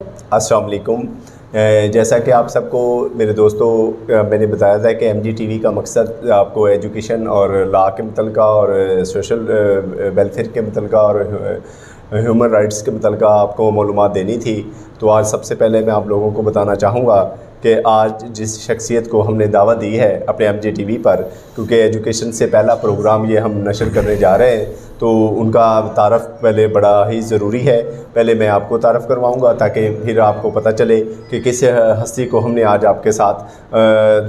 السلام علیکم۔ جیسا کہ آپ سب کو میرے دوستوں میں نے بتایا تھا کہ ایم جی ٹی وی کا مقصد آپ کو ایجوکیشن اور لا کے متعلقہ اور سوشل ویلفیئر کے متعلقہ اور ہیومن رائٹس کے متعلقہ آپ کو معلومات دینی تھی۔ تو آج سب سے پہلے میں آپ لوگوں کو بتانا چاہوں گا کہ آج جس شخصیت کو ہم نے دعوت دی ہے اپنے ایم جی ٹی وی پر، کیونکہ ایجوکیشن سے پہلا پروگرام یہ ہم نشر کرنے جا رہے ہیں، تو ان کا تعارف پہلے بڑا ہی ضروری ہے۔ پہلے میں آپ کو تعارف کرواؤں گا تاکہ پھر آپ کو پتہ چلے کہ کس ہستی کو ہم نے آج آپ کے ساتھ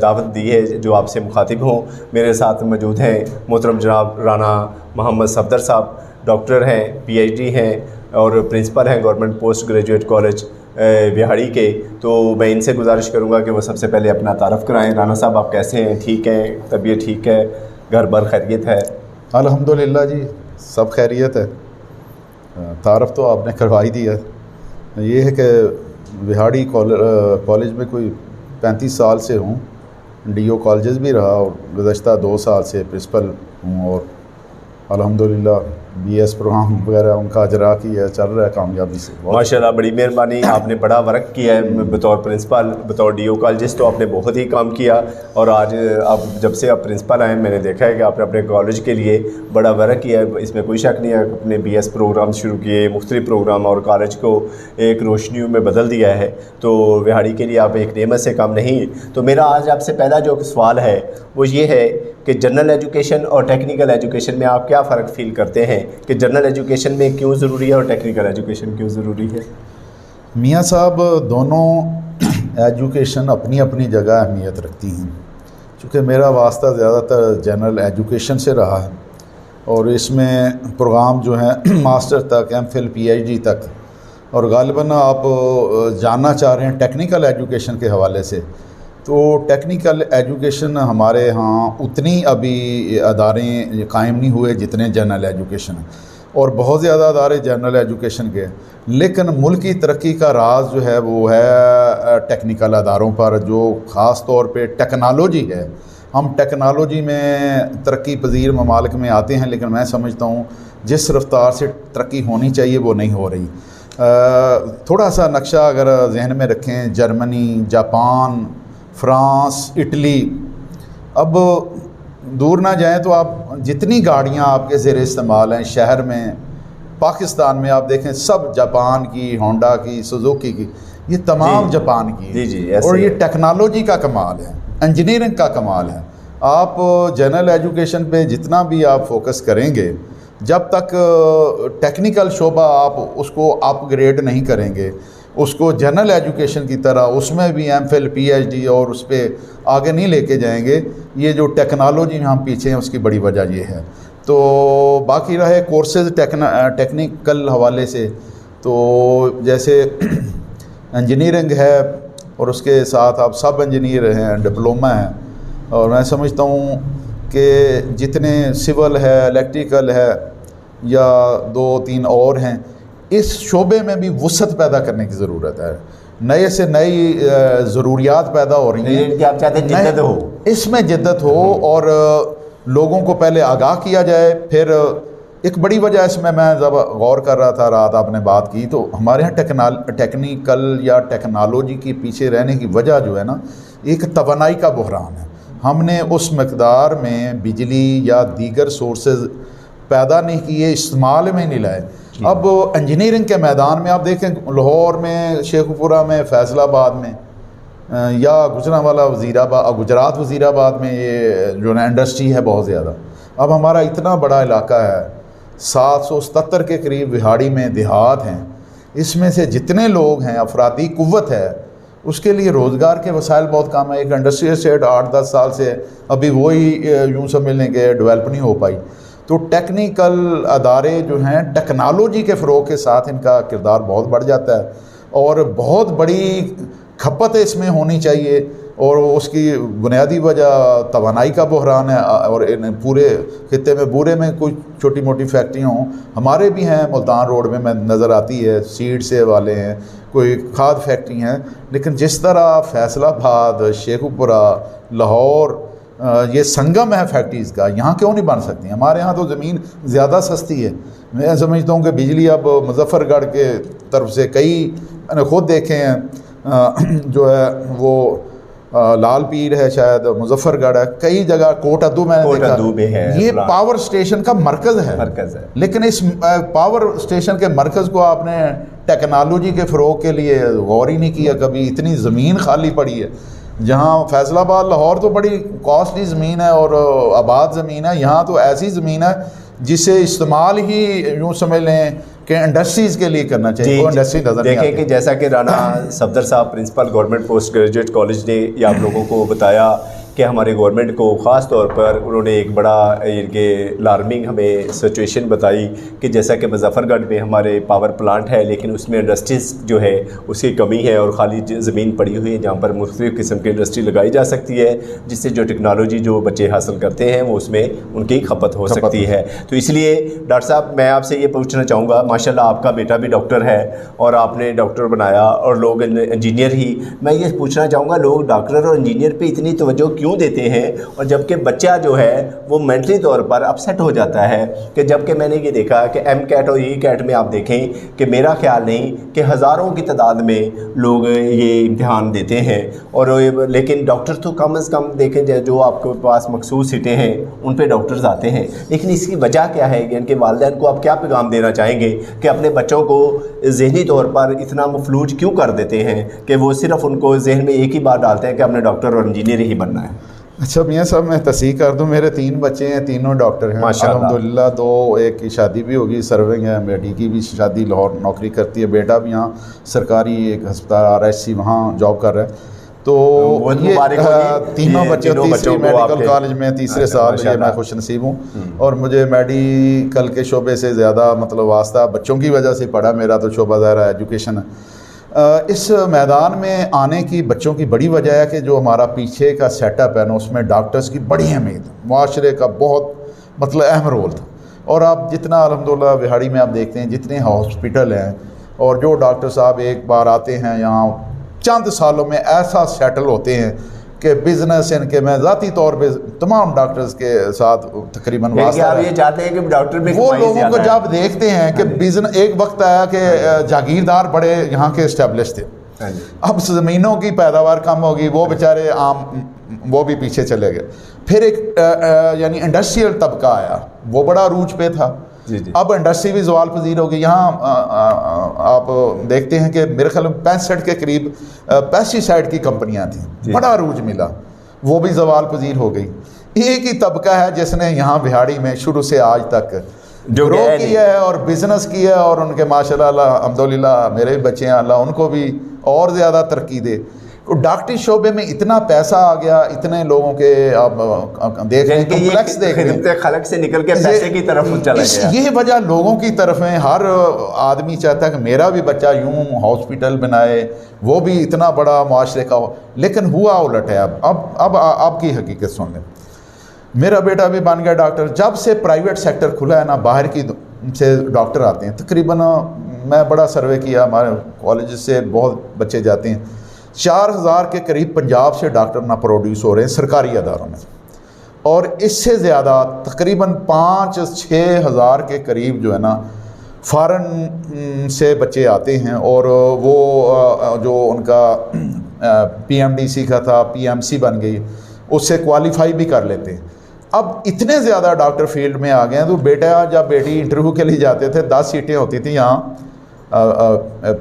دعوت دی ہے جو آپ سے مخاطب ہوں۔ میرے ساتھ موجود ہیں محترم جناب رانا محمد صفدر صاحب، ڈاکٹر ہیں، پی ایچ ڈی ہیں اور پرنسپل ہیں government post graduate college Vehari کے۔ تو میں ان سے گزارش کروں گا کہ وہ سب سے پہلے اپنا تعارف کرائیں۔ رانا صاحب، آپ کیسے ہیں؟ ٹھیک ہیں؟ طبیعت ٹھیک ہے؟ گھر بار خیریت ہے؟ الحمدللہ جی، سب خیریت ہے۔ تعارف تو آپ نے کروا ہی دیا۔ یہ ہے کہ وہاڑی کالج میں کوئی 35 سال سے ہوں، ڈی او کالجز بھی رہا اور گزشتہ 2 سال سے پرنسپل ہوں، اور الحمدللہ بی ایس پروگرام وغیرہ ان کا اجرا کیا ہے، چل رہا ہے کامیابی سے۔ ماشاءاللہ، بڑی مہربانی۔ آپ نے بڑا ورک کیا ہے بطور پرنسپل، بطور ڈی او کالجز تو آپ نے بہت ہی کام کیا، اور آج اب جب سے آپ پرنسپل آئے میں نے دیکھا ہے کہ آپ نے اپنے کالج کے لیے بڑا ورک کیا ہے، اس میں کوئی شک نہیں ہے۔ اپنے بی ایس پروگرام شروع کیے، مختلف پروگرام، اور کالج کو ایک روشنیوں میں بدل دیا ہے، تو وہاڑی کے لیے آپ ایک نعمت سے کم نہیں۔ تو میرا آج آپ سے پہلا جو سوال ہے وہ یہ ہے کہ جنرل ایجوکیشن اور ٹیکنیکل ایجوکیشن میں آپ کیا فرق فیل کرتے ہیں کہ جنرل ایجوکیشن میں کیوں ضروری ہے اور ٹیکنیکل ایجوکیشن کیوں ضروری ہے؟ میاں صاحب، دونوں ایجوکیشن اپنی اپنی جگہ اہمیت رکھتی ہیں۔ چونکہ میرا واسطہ زیادہ تر جنرل ایجوکیشن سے رہا ہے، اور اس میں پروگرام جو ہیں ماسٹر تک، M Phil, P H D تک، اور غالباً آپ جاننا چاہ رہے ہیں ٹیکنیکل ایجوکیشن کے حوالے سے، تو ٹیکنیکل ایجوکیشن ہمارے ہاں اتنی ابھی ادارے قائم نہیں ہوئے جتنے جنرل ایجوکیشن ہیں، اور بہت زیادہ ادارے جنرل ایجوکیشن کے، لیکن ملک کی ترقی کا راز جو ہے وہ ہے ٹیکنیکل اداروں پر، جو خاص طور پہ ٹیکنالوجی ہے۔ ہم ٹیکنالوجی میں ترقی پذیر ممالک میں آتے ہیں، لیکن میں سمجھتا ہوں جس رفتار سے ترقی ہونی چاہیے وہ نہیں ہو رہی۔ تھوڑا سا نقشہ اگر ذہن میں رکھیں، جرمنی، جاپان، فرانس، اٹلی، اب دور نہ جائیں تو آپ جتنی گاڑیاں آپ کے زیر استعمال ہیں شہر میں، پاکستان میں آپ دیکھیں سب جاپان کی، ہونڈا کی، سوزوکی کی، یہ تمام جاپان کی ہیں، اور یہ ٹیکنالوجی کا کمال ہے، انجینئرنگ کا کمال ہے۔ آپ جنرل ایجوکیشن پہ جتنا بھی آپ فوکس کریں گے، جب تک ٹیکنیکل شعبہ آپ اس کو اپ گریڈ نہیں کریں گے، اس کو جنرل ایجوکیشن کی طرح اس میں بھی M Phil, P H D اور اس پہ آگے نہیں لے کے جائیں گے، یہ جو ٹیکنالوجی میں ہم پیچھے ہیں اس کی بڑی وجہ یہ ہے۔ تو باقی رہے کورسز ٹیکنیکل حوالے سے، تو جیسے انجینئرنگ ہے، اور اس کے ساتھ آپ سب انجینئر ہیں، ڈپلوما ہے، اور میں سمجھتا ہوں کہ جتنے سول ہے، الیکٹریکل ہے، یا 2-3 اور ہیں، اس شعبے میں بھی وسعت پیدا کرنے کی ضرورت ہے۔ نئے سے نئی ضروریات پیدا ہو رہی ہیں کہ آپ چاہتے ہیں جدت ہو، اس میں جدت ہو، اور لوگوں کو پہلے آگاہ کیا جائے۔ پھر ایک بڑی وجہ اس میں جب غور کر رہا تھا، رات آپ نے بات کی، تو ہمارے یہاں ٹیکنیکل یا ٹیکنالوجی کی پیچھے رہنے کی وجہ جو ہے نا، ایک توانائی کا بحران ہے۔ ہم نے اس مقدار میں بجلی یا دیگر سورسز پیدا نہیں کیے، استعمال میں نہیں لائے۔ اب انجینئرنگ کے میدان میں آپ دیکھیں، لاہور میں، شیخو پورہ میں، فیصل آباد میں، یا گجرانوالہ گجرات وزیر آباد میں، یہ جو نا انڈسٹری ہے بہت زیادہ۔ اب ہمارا اتنا بڑا علاقہ ہے، 777 کے قریب وہاڑی میں دیہات ہیں، اس میں سے جتنے لوگ ہیں، افرادی قوت ہے، اس کے لیے روزگار کے وسائل بہت کم ہے۔ ایک انڈسٹریل اسٹیٹ 8-10 سال سے ابھی وہی یوں سمجھ لیں کہ ڈیولپ نہیں ہو پائی۔ تو ٹیکنیکل ادارے جو ہیں ٹیکنالوجی کے فروغ کے ساتھ ان کا کردار بہت بڑھ جاتا ہے، اور بہت بڑی کھپت اس میں ہونی چاہیے، اور اس کی بنیادی وجہ توانائی کا بحران ہے۔ اور پورے خطے میں بورے میں کوئی چھوٹی موٹی فیکٹریاں ہوں، ہمارے بھی ہیں، ملتان روڈ میں نظر آتی ہے، سیڈ سے والے ہیں، کوئی کھاد فیکٹری ہیں، لیکن جس طرح فیصل آباد، شیخو پورہ، لاہور یہ سنگم ہے فیکٹریز کا، یہاں کیوں نہیں بن سکتی؟ ہمارے ہاں تو زمین زیادہ سستی ہے۔ میں سمجھتا ہوں کہ بجلی اب مظفر گڑھ کے طرف سے کئی میں نے خود دیکھے ہیں، جو ہے وہ لال پیر ہے، شاید مظفر گڑھ ہے، کئی جگہ کوٹ ادو میں نے دیکھا، یہ پاور اسٹیشن کا مرکز ہے، لیکن اس پاور اسٹیشن کے مرکز کو آپ نے ٹیکنالوجی کے فروغ کے لیے غور ہی نہیں کیا کبھی۔ اتنی زمین خالی پڑی ہے، جہاں فیصل آباد لاہور تو بڑی کاسٹلی زمین ہے اور آباد زمین ہے، یہاں تو ایسی زمین ہے جسے استعمال ہی یوں سمجھ لیں کہ انڈسٹریز کے لیے کرنا چاہیے، وہ انڈسٹری نظر نہیں آتی۔ دیکھیں کہ جیسا کہ Rana Safdar sahib principal government post graduate college نے یہ آپ لوگوں کو بتایا کہ ہمارے گورنمنٹ کو خاص طور پر انہوں نے ایک بڑا کہ الارمنگ ہمیں سچویشن بتائی کہ جیسا کہ مظفر گڑھ میں ہمارے پاور پلانٹ ہے لیکن اس میں انڈسٹریز جو ہے اس کی کمی ہے اور خالی زمین پڑی ہوئی ہے جہاں پر مختلف قسم کی انڈسٹری لگائی جا سکتی ہے، جس سے جو ٹیکنالوجی جو بچے حاصل کرتے ہیں وہ اس میں ان کی کھپت ہو سکتی ہے۔ تو اس لیے ڈاکٹر صاحب میں آپ سے یہ پوچھنا چاہوں گا، ماشاءاللہ آپ کا بیٹا بھی ڈاکٹر ہے اور آپ نے ڈاکٹر بنایا اور لوگ انجینئر ہی، میں یہ پوچھنا چاہوں گا لوگ ڈاکٹر اور انجینئر پہ اتنی توجہ کیوں دیتے ہیں، اور جبکہ بچہ جو ہے وہ مینٹلی طور پر اپسیٹ ہو جاتا ہے کہ جبکہ میں نے یہ دیکھا کہ ایم کیٹ اور ای کیٹ میں آپ دیکھیں کہ میرا خیال نہیں کہ ہزاروں کی تعداد میں لوگ یہ امتحان دیتے ہیں، اور لیکن ڈاکٹر تو کم از کم دیکھیں جو آپ کے پاس مخصوص سیٹیں ہیں ان پہ ڈاکٹرز آتے ہیں، لیکن اس کی وجہ کیا ہے؟ ان کے والدین کو آپ کیا پیغام دینا چاہیں گے کہ اپنے بچوں کو ذہنی طور پر اتنا مفلوج کیوں کر دیتے ہیں کہ وہ صرف ان کو ذہن میں ایک ہی بات ڈالتے ہیں کہ ہم نے ڈاکٹر اور انجینئر ہی بننا ہے؟ اچھا میاں صاحب میں تصحیح کر دوں، میرے 3 بچے ہیں، تینوں ڈاکٹر ہیں الحمدللہ، 2 ایک کی شادی بھی ہوگی، سرونگ ہے، بیٹی کی بھی شادی لاہور نوکری کرتی ہے، بیٹا بھی یہاں سرکاری ایک ہسپتال RSC وہاں جاب کر رہا ہے۔ تو یہ تینوں بچے تیسری میڈیکل کالج میں تیسرے سال، یہ میں خوش نصیب ہوں، اور مجھے میڈیکل کے شعبے سے زیادہ مطلب واسطہ بچوں کی وجہ سے پڑھا، میرا تو شعبہ ظاہر ایجوکیشن ہے۔ اس میدان میں آنے کی بچوں کی بڑی وجہ ہے کہ جو ہمارا پیچھے کا سیٹ اپ ہے نا، اس میں ڈاکٹرز کی بڑی اہمیت، معاشرے کا بہت مطلب اہم رول تھا، اور آپ جتنا الحمدللہ بہاڑی میں آپ دیکھتے ہیں جتنے ہاسپٹل ہیں، اور جو ڈاکٹر صاحب ایک بار آتے ہیں یہاں چند سالوں میں ایسا سیٹل ہوتے ہیں کہ بزنس ان کے، میں ذاتی طور پہ تمام ڈاکٹرز کے ساتھ تقریباً واسطہ آپ یہ چاہتے ہیں کہ ڈاکٹر بھی وہ لوگوں کو جب دیکھتے ہیں کہ بزنس، ایک وقت آیا کہ جاگیردار بڑے یہاں کے اسٹیبلش تھے، اب زمینوں کی پیداوار کم ہوگی، وہ بیچارے عام وہ بھی پیچھے چلے گئے، پھر ایک یعنی انڈسٹریل طبقہ آیا، وہ بڑا عروج پہ تھا، اب انڈسٹری بھی زوال پذیر ہو گئی۔ یہاں آپ دیکھتے ہیں کہ میرے خیال میں 65 کے قریب پیسٹی سائڈ کی کمپنیاں تھیں، بڑا عروج ملا، وہ بھی زوال پذیر ہو گئی۔ ایک ہی طبقہ ہے جس نے یہاں بہاڑی میں شروع سے آج تک گرو کیا ہے اور بزنس کیا ہے، اور ان کے ماشاءاللہ الحمدللہ میرے بچے ہیں، اللہ ان کو بھی اور زیادہ ترقی دے۔ ڈاکٹری شعبے میں اتنا پیسہ آ گیا، اتنے لوگوں کے آپ دیکھ رہے ہیں، کمپلیکس دیکھ رہے ہیں، خلق سے نکل کے پیسے کی طرف چلا گیا۔ یہ وجہ لوگوں کی طرف ہے، ہر آدمی چاہتا ہے کہ میرا بھی بچہ یوں ہاسپٹل بنائے، وہ بھی اتنا بڑا معاشرے کا ہو، لیکن ہوا الٹ ہے۔ اب آپ کی حقیقت سن لیں، میرا بیٹا بھی بن گیا ڈاکٹر، جب سے پرائیویٹ سیکٹر کھلا ہے نا، باہر کی سے ڈاکٹر آتے ہیں، تقریباً میں بڑا سروے کیا، ہمارے کالج سے بہت بچے جاتے ہیں، 4000 کے قریب پنجاب سے ڈاکٹر نہ پروڈیوس ہو رہے ہیں سرکاری اداروں میں، اور اس سے زیادہ تقریباً 5-6 ہزار کے قریب جو ہے نا فارن سے بچے آتے ہیں، اور وہ جو ان کا PMDC کا تھا PMC بن گئی، اس سے کوالیفائی بھی کر لیتے ہیں۔ اب اتنے زیادہ ڈاکٹر فیلڈ میں آ گئے ہیں، تو بیٹا جب بیٹی انٹرویو کے لیے جاتے تھے 10 سیٹیں ہوتی تھیں یہاں،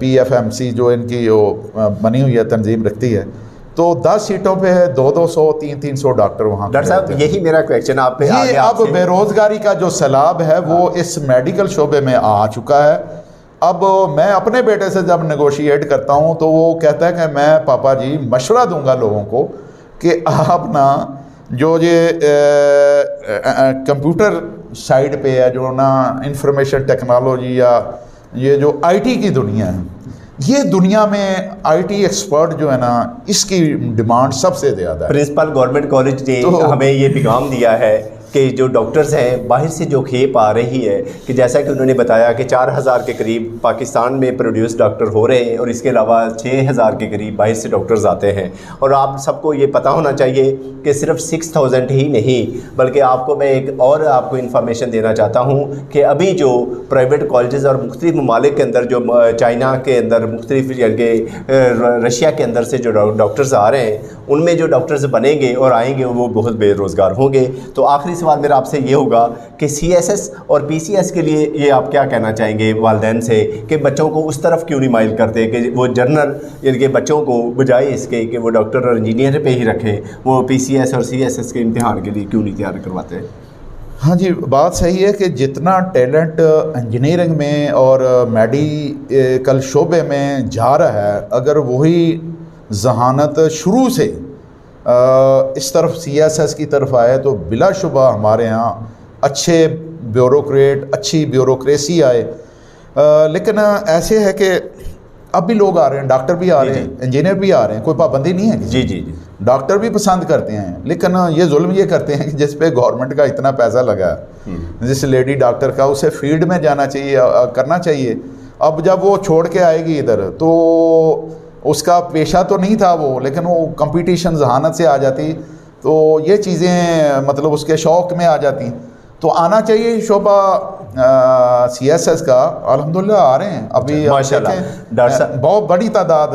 PFMC جو ان کی بنی ہوئی ہے تنظیم رکھتی ہے، تو 10 سیٹوں پہ 200 300 ڈاکٹر وہاں۔ ڈاکٹر صاحب یہی میرا کویسچن آپ پہ یہ اب بے روزگاری کا جو سیلاب ہے وہ اس میڈیکل شعبے میں آ چکا ہے۔ اب میں اپنے بیٹے سے جب نیگوشیٹ کرتا ہوں تو وہ کہتا ہے کہ میں پاپا جی مشورہ دوں گا لوگوں کو کہ آپ نا جو یہ کمپیوٹر سائڈ پہ ہے، جو نا انفارمیشن ٹیکنالوجی یا یہ جو IT کی دنیا ہے، یہ دنیا میں IT ایکسپرٹ جو ہے نا اس کی ڈیمانڈ سب سے زیادہ ہے۔ پرنسپل گورنمنٹ کالج نے ہمیں یہ پیغام دیا ہے کہ جو ڈاکٹرز ہیں باہر سے جو کھیپ آ رہی ہے کہ جیسا کہ انہوں نے بتایا کہ 4000 کے قریب پاکستان میں پروڈیوس ڈاکٹر ہو رہے ہیں، اور اس کے علاوہ 6000 کے قریب باہر سے ڈاکٹرز آتے ہیں. اور آپ سب کو یہ پتہ ہونا چاہیے کہ صرف 6000 ہی نہیں، بلکہ آپ کو میں ایک اور آپ کو انفارمیشن دینا چاہتا ہوں کہ ابھی جو پرائیویٹ کالجز اور مختلف ممالک کے اندر، جو چائنا کے اندر مختلف رشیا کے اندر سے جو ڈاکٹرز آ رہے ہیں، ان میں جو ڈاکٹرز بنیں گے اور آئیں گے وہ بہت بے روزگار ہوں گے. تو آخری سوال میرا آپ سے یہ ہوگا کہ سی ایس ایس اور پی سی ایس کے لیے یہ آپ کیا کہنا چاہیں گے والدین سے کہ بچوں کو اس طرف کیوں نہیں مائل کرتے کہ وہ جنرل، یعنی کہ بچوں کو بجائے اس کے کہ وہ ڈاکٹر اور انجینئر پہ ہی رکھیں، وہ پی سی ایس اور سی ایس ایس کے امتحان کے لیے کیوں نہیں تیار کرواتے؟ ہاں جی، بات صحیح ہے کہ جتنا ٹیلنٹ انجینئرنگ میں اور میڈیکل شعبے میں جا رہا ہے، اگر وہی ذہانت شروع سے اس طرف سی ایس ایس کی طرف آئے تو بلا شبہ ہمارے ہاں اچھے بیوروکریٹ، اچھی بیوروکریسی آئے. لیکن ایسے ہے کہ اب بھی لوگ آ رہے ہیں، ڈاکٹر بھی آ رہے ہیں، انجینئر بھی آ رہے ہیں، کوئی پابندی نہیں ہے. جی جی جی، ڈاکٹر بھی پسند کرتے ہیں، لیکن یہ ظلم یہ کرتے ہیں کہ جس پہ گورنمنٹ کا اتنا پیسہ لگا ہے، جس لیڈی ڈاکٹر کا، اسے فیلڈ میں جانا چاہیے، کرنا چاہیے. اب جب وہ چھوڑ کے آئے گی ادھر تو اس کا پیشہ تو نہیں تھا وہ، لیکن وہ کمپٹیشن ذہانت سے آ جاتی تو یہ چیزیں مطلب اس کے شوق میں آ جاتی. تو آنا چاہیے شعبہ سی ایس ایس کا. الحمدللہ آ رہے ہیں ابھی. بہت بڑی تعداد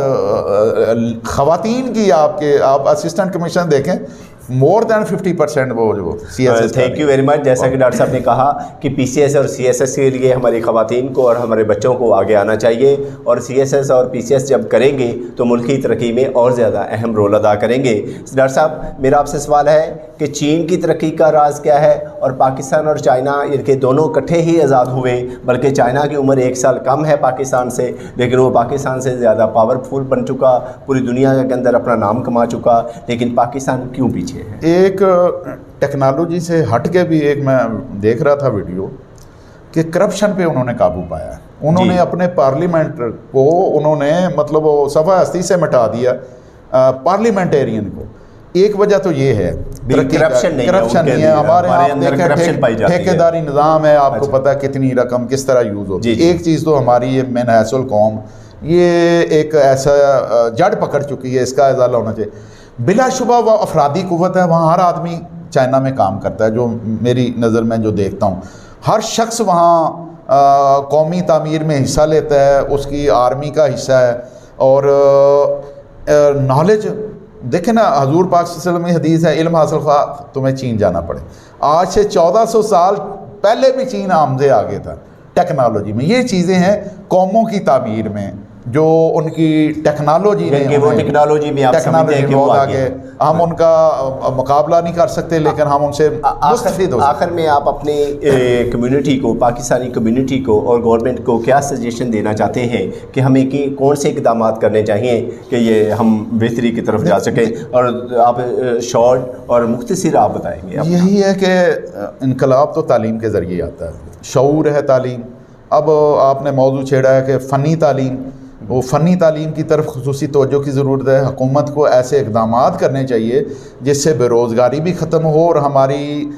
خواتین کی آپ اسسٹنٹ کمیشن دیکھیں، مور دین 50% وہ جو C S S. Thank you very much. جیسا کہ ڈاکٹر صاحب نے کہا کہ پی سی ایس اور سی ایس ایس کے لیے ہماری خواتین کو اور ہمارے بچوں کو آگے آنا چاہیے، اور سی ایس ایس اور پی سی ایس جب کریں گے تو ملکی ترقی میں اور زیادہ اہم رول ادا کریں گے. ڈاکٹر صاحب میرا آپ سے سوال ہے کہ چین کی ترقی کا راز کیا ہے، اور پاکستان اور چائنا کے دونوں اکٹھے ہی آزاد ہوئے، بلکہ چائنا کی عمر 1 سال کم ہے پاکستان سے، لیکن وہ پاکستان سے زیادہ پاورفل بن چکا، پوری دنیا کے اندر اپنا نام کما چکا، لیکن پاکستان کیوں پیچھے ہے؟ ایک ٹیکنالوجی سے ہٹ کے بھی ایک میں دیکھ رہا تھا ویڈیو کہ کرپشن پہ انہوں نے قابو پایا. انہوں نے اپنے پارلیمنٹ کو انہوں نے مطلب صفحہ ہستی سے مٹا دیا پارلیمنٹیرین کو. ایک وجہ تو یہ ہے کرپشن نہیں ہے. ہمارے یہاں ٹھیکیداری نظام ہے، آپ کو پتہ ہے کتنی رقم کس طرح یوز ہوتی ہے. ایک چیز تو ہماری یہ من حیث القوم یہ ایک ایسا جڑ پکڑ چکی ہے، اس کا ازالہ ہونا چاہیے. بلا شبہ وہ افرادی قوت ہے، وہاں ہر آدمی چائنا میں کام کرتا ہے، جو میری نظر میں جو دیکھتا ہوں ہر شخص وہاں قومی تعمیر میں حصہ لیتا ہے، اس کی آرمی کا حصہ ہے. اور نالج دیکھیں نا، حضور پاک صلی اللہ علیہ وسلم کی حدیث ہے، علم حاصل خواہ تمہیں چین جانا پڑے. آج سے 1400 سال پہلے بھی چین آمدے آگے تھا ٹیکنالوجی میں. یہ چیزیں ہیں قوموں کی تعمیر میں، جو ان کی ٹیکنالوجی نے وہ ٹیکنالوجی میں آپ سمجھتے ہیں کہ وہ آگے، ہم ان کا مقابلہ نہیں کر سکتے، لیکن ہم ان سے مستفید ہو سکتے. آخر میں آپ اپنے کمیونٹی کو، پاکستانی کمیونٹی کو اور گورنمنٹ کو کیا سجیشن دینا چاہتے ہیں کہ ہمیں کون سے اقدامات کرنے چاہیے کہ یہ ہم بہتری کی طرف جا سکیں؟ اور آپ شارٹ اور مختصر آپ بتائیں گے. یہی ہے کہ انقلاب تو تعلیم کے ذریعے آتا ہے، شعور ہے تعلیم. اب آپ نے موضوع چھیڑا ہے کہ فنی تعلیم، وہ فنی تعلیم کی طرف خصوصی توجہ کی ضرورت ہے. حکومت کو ایسے اقدامات کرنے چاہیے جس سے بے روزگاری بھی ختم ہو اور ہماری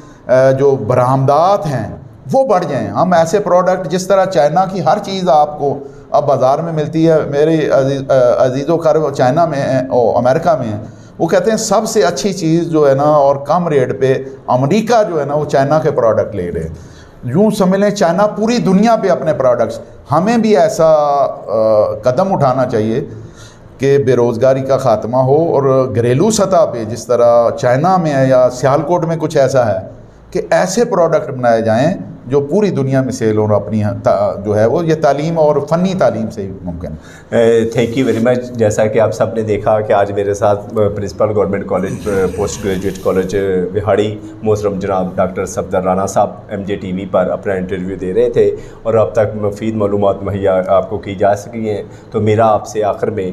جو برآمدات ہیں وہ بڑھ جائیں. ہم ایسے پروڈکٹ، جس طرح چائنا کی ہر چیز آپ کو اب بازار میں ملتی ہے، میرے عزیز و کر چائنا میں ہیں اور امریکہ میں ہیں، وہ کہتے ہیں سب سے اچھی چیز جو ہے نا اور کم ریٹ پہ امریکہ جو ہے نا وہ چائنا کے پروڈکٹ لے رہے ہیں. یوں سمجھ لیں چائنا پوری دنیا پہ اپنے پروڈکٹس. ہمیں بھی ایسا قدم اٹھانا چاہیے کہ بے روزگاری کا خاتمہ ہو، اور گھریلو سطح پہ جس طرح چائنا میں ہے یا سیالکوٹ میں کچھ ایسا ہے کہ ایسے پروڈکٹ بنائے جائیں جو پوری دنیا میں سیل ہو. اپنی جو ہے وہ یہ تعلیم اور فنی تعلیم سے ہی ممکن ہے. Thank you very much. جیسا کہ آپ سب نے دیکھا کہ آج میرے ساتھ principal government college post graduate college Vehari محترم جناب ڈاکٹر صفدر رانا صاحب ایم جے ٹی وی پر اپنا انٹرویو دے رہے تھے، اور اب تک مفید معلومات مہیا آپ کو کی جا سکی ہیں. تو میرا آپ سے آخر میں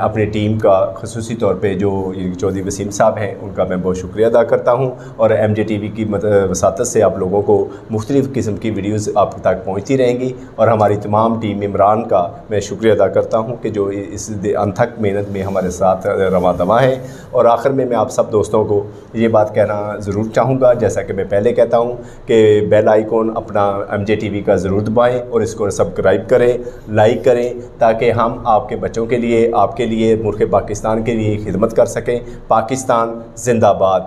اپنی ٹیم کا خصوصی طور پہ جو چودھری وسیم صاحب ہیں ان کا میں بہت شکریہ ادا کرتا ہوں، اور ایم جے ٹی وی کی وساطت سے آپ لوگوں کو مختلف مختلف قسم کی ویڈیوز آپ تک پہنچتی رہیں گی، اور ہماری تمام ٹیم ممبران کا میں شکریہ ادا کرتا ہوں کہ جو اس انتھک محنت میں ہمارے ساتھ رواں دواں ہیں۔ اور آخر میں آپ سب دوستوں کو یہ بات کہنا ضرور چاہوں گا، جیسا کہ میں پہلے کہتا ہوں کہ بیل آئیکن اپنا MJ TV کا ضرور دبائیں اور اس کو سبسکرائب کریں، لائک کریں، تاکہ ہم آپ کے بچوں کے لیے، آپ کے لیے، ملک پاکستان کے لیے خدمت کر سکیں۔ پاکستان زندہ باد۔